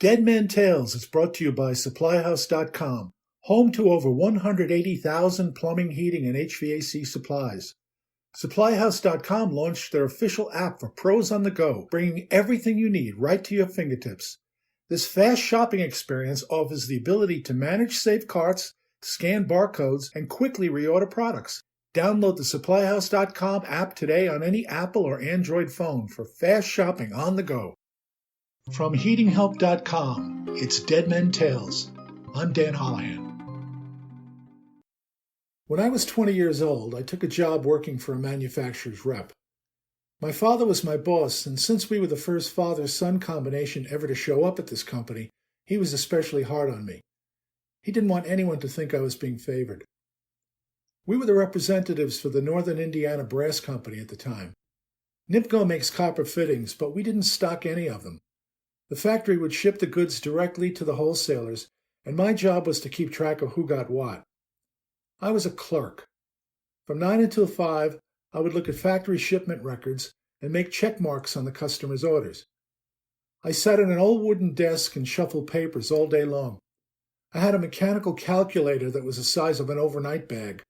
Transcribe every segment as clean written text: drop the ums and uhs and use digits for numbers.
Dead Man Tales is brought to you by SupplyHouse.com, home to over 180,000 plumbing, heating, and HVAC supplies. SupplyHouse.com launched their official app for pros on the go, bringing everything you need right to your fingertips. This fast shopping experience offers the ability to manage saved carts, scan barcodes, and quickly reorder products. Download the SupplyHouse.com app today on any Apple or Android phone for fast shopping on the go. From HeatingHelp.com, it's Dead Men Tales. I'm Dan Holohan. When I was 20 years old, I took a job working for a manufacturer's rep. My father was my boss, and since we were the first father-son combination ever to show up at this company, he was especially hard on me. He didn't want anyone to think I was being favored. We were the representatives for the Northern Indiana Brass Company at the time. NIPCO makes copper fittings, but we didn't stock any of them. The factory would ship the goods directly to the wholesalers, and my job was to keep track of who got what. I was a clerk. From 9 until 5, I would look at factory shipment records and make check marks on the customer's orders. I sat at an old wooden desk and shuffled papers all day long. I had a mechanical calculator that was the size of an overnight bag.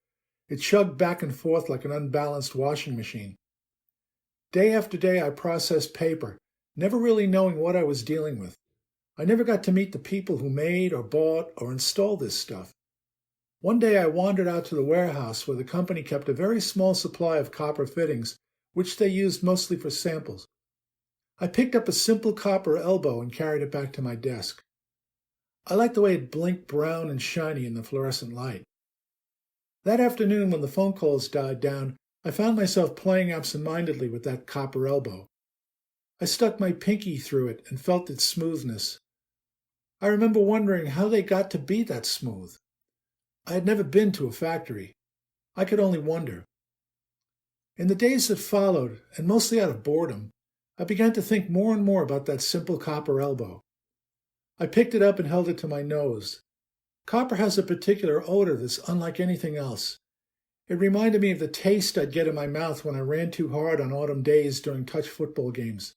It chugged back and forth like an unbalanced washing machine. Day after day, I processed paper, never really knowing what I was dealing with. I never got to meet the people who made or bought or installed this stuff. One day I wandered out to the warehouse where the company kept a very small supply of copper fittings, which they used mostly for samples. I picked up a simple copper elbow and carried it back to my desk. I liked the way it blinked brown and shiny in the fluorescent light. That afternoon, when the phone calls died down, I found myself playing absent-mindedly with that copper elbow. I stuck my pinky through it and felt its smoothness. I remember wondering how they got to be that smooth. I had never been to a factory. I could only wonder. In the days that followed, and mostly out of boredom, I began to think more and more about that simple copper elbow. I picked it up and held it to my nose. Copper has a particular odor that's unlike anything else. It reminded me of the taste I'd get in my mouth when I ran too hard on autumn days during touch football games.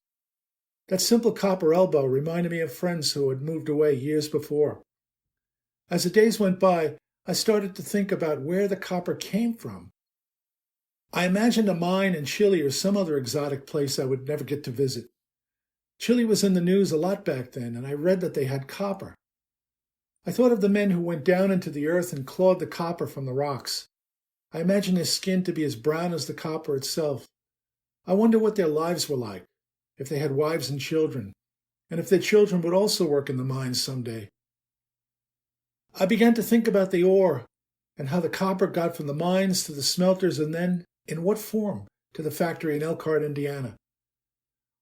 That simple copper elbow reminded me of friends who had moved away years before. As the days went by, I started to think about where the copper came from. I imagined a mine in Chile or some other exotic place I would never get to visit. Chile was in the news a lot back then, and I read that they had copper. I thought of the men who went down into the earth and clawed the copper from the rocks. I imagined their skin to be as brown as the copper itself. I wonder what their lives were like, if they had wives and children, and if their children would also work in the mines someday. I began to think about the ore and how the copper got from the mines to the smelters and then, in what form, to the factory in Elkhart, Indiana.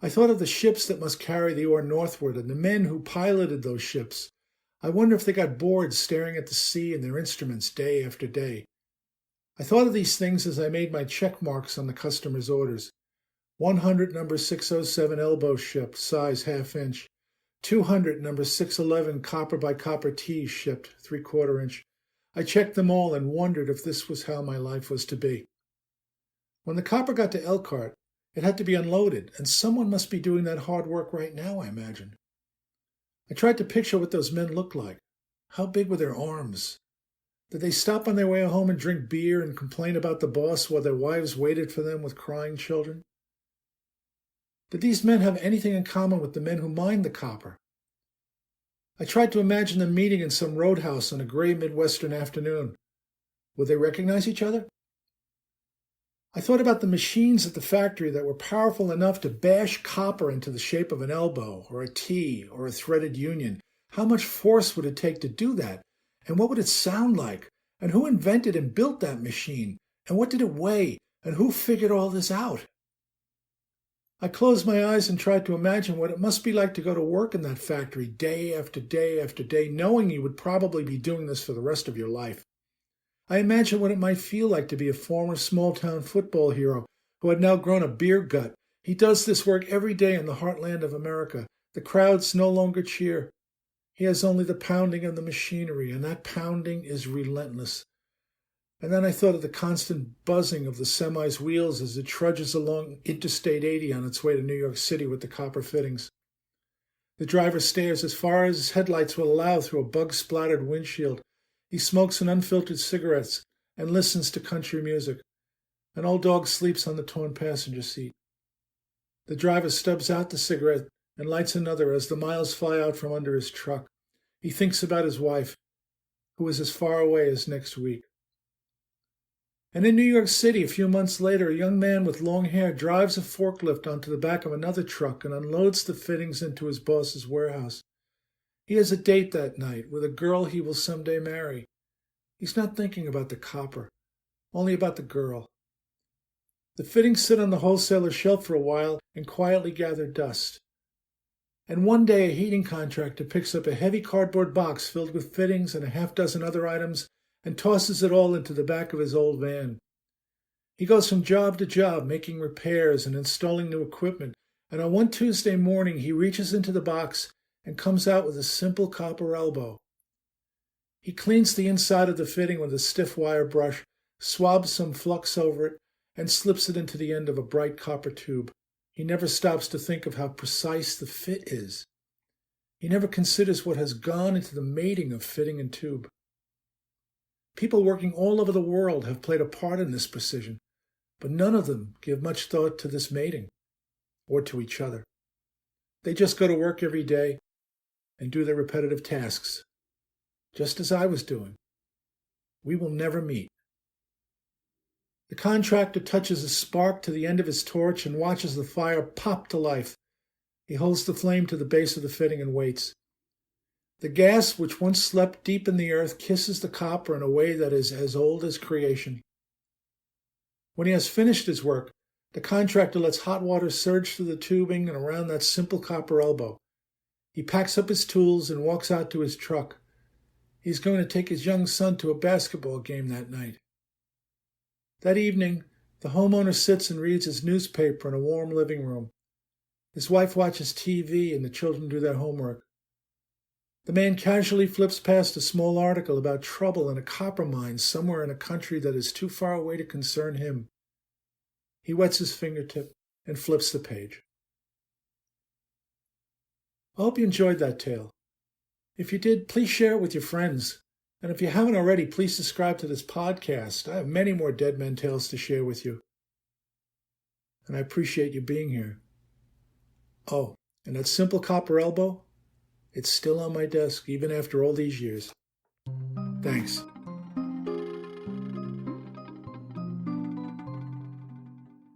I thought of the ships that must carry the ore northward and the men who piloted those ships. I wonder if they got bored staring at the sea and their instruments day after day. I thought of these things as I made my check marks on the customer's orders. 100 number 607 elbow shipped, size 1/2 inch. 200 number 611 copper by copper T shipped, 3/4 inch. I checked them all and wondered if this was how my life was to be. When the copper got to Elkhart, it had to be unloaded, and someone must be doing that hard work right now, I imagined. I tried to picture what those men looked like. How big were their arms? Did they stop on their way home and drink beer and complain about the boss while their wives waited for them with crying children? Did these men have anything in common with the men who mined the copper? I tried to imagine them meeting in some roadhouse on a gray Midwestern afternoon. Would they recognize each other? I thought about the machines at the factory that were powerful enough to bash copper into the shape of an elbow or a T or a threaded union. How much force would it take to do that? And what would it sound like? And who invented and built that machine? And what did it weigh? And who figured all this out? I closed my eyes and tried to imagine what it must be like to go to work in that factory day after day after day, knowing you would probably be doing this for the rest of your life. I imagined what it might feel like to be a former small-town football hero who had now grown a beer gut. He does this work every day in the heartland of America. The crowds no longer cheer. He has only the pounding of the machinery, and that pounding is relentless. And then I thought of the constant buzzing of the semi's wheels as it trudges along Interstate 80 on its way to New York City with the copper fittings. The driver stares as far as his headlights will allow through a bug-splattered windshield. He smokes an unfiltered cigarette and listens to country music. An old dog sleeps on the torn passenger seat. The driver stubs out the cigarette and lights another as the miles fly out from under his truck. He thinks about his wife, who is as far away as next week. And in New York City, a few months later, a young man with long hair drives a forklift onto the back of another truck and unloads the fittings into his boss's warehouse. He has a date that night with a girl he will someday marry. He's not thinking about the copper, only about the girl. The fittings sit on the wholesaler's shelf for a while and quietly gather dust. And one day a heating contractor picks up a heavy cardboard box filled with fittings and a half dozen other items and tosses it all into the back of his old van. He goes from job to job, making repairs and installing new equipment, and on one Tuesday morning he reaches into the box and comes out with a simple copper elbow. He cleans the inside of the fitting with a stiff wire brush, swabs some flux over it, and slips it into the end of a bright copper tube. He never stops to think of how precise the fit is. He never considers what has gone into the mating of fitting and tube. People working all over the world have played a part in this precision, but none of them give much thought to this mating or to each other. They just go to work every day and do their repetitive tasks, just as I was doing. We will never meet. The contractor touches a spark to the end of his torch and watches the fire pop to life. He holds the flame to the base of the fitting and waits. The gas, which once slept deep in the earth, kisses the copper in a way that is as old as creation. When he has finished his work, the contractor lets hot water surge through the tubing and around that simple copper elbow. He packs up his tools and walks out to his truck. He's going to take his young son to a basketball game that night. That evening, the homeowner sits and reads his newspaper in a warm living room. His wife watches TV and the children do their homework. The man casually flips past a small article about trouble in a copper mine somewhere in a country that is too far away to concern him. He wets his fingertip and flips the page. I hope you enjoyed that tale. If you did, please share it with your friends. And if you haven't already, please subscribe to this podcast. I have many more Dead Men Tales to share with you. And I appreciate you being here. Oh, and that simple copper elbow? It's still on my desk, even after all these years. Thanks.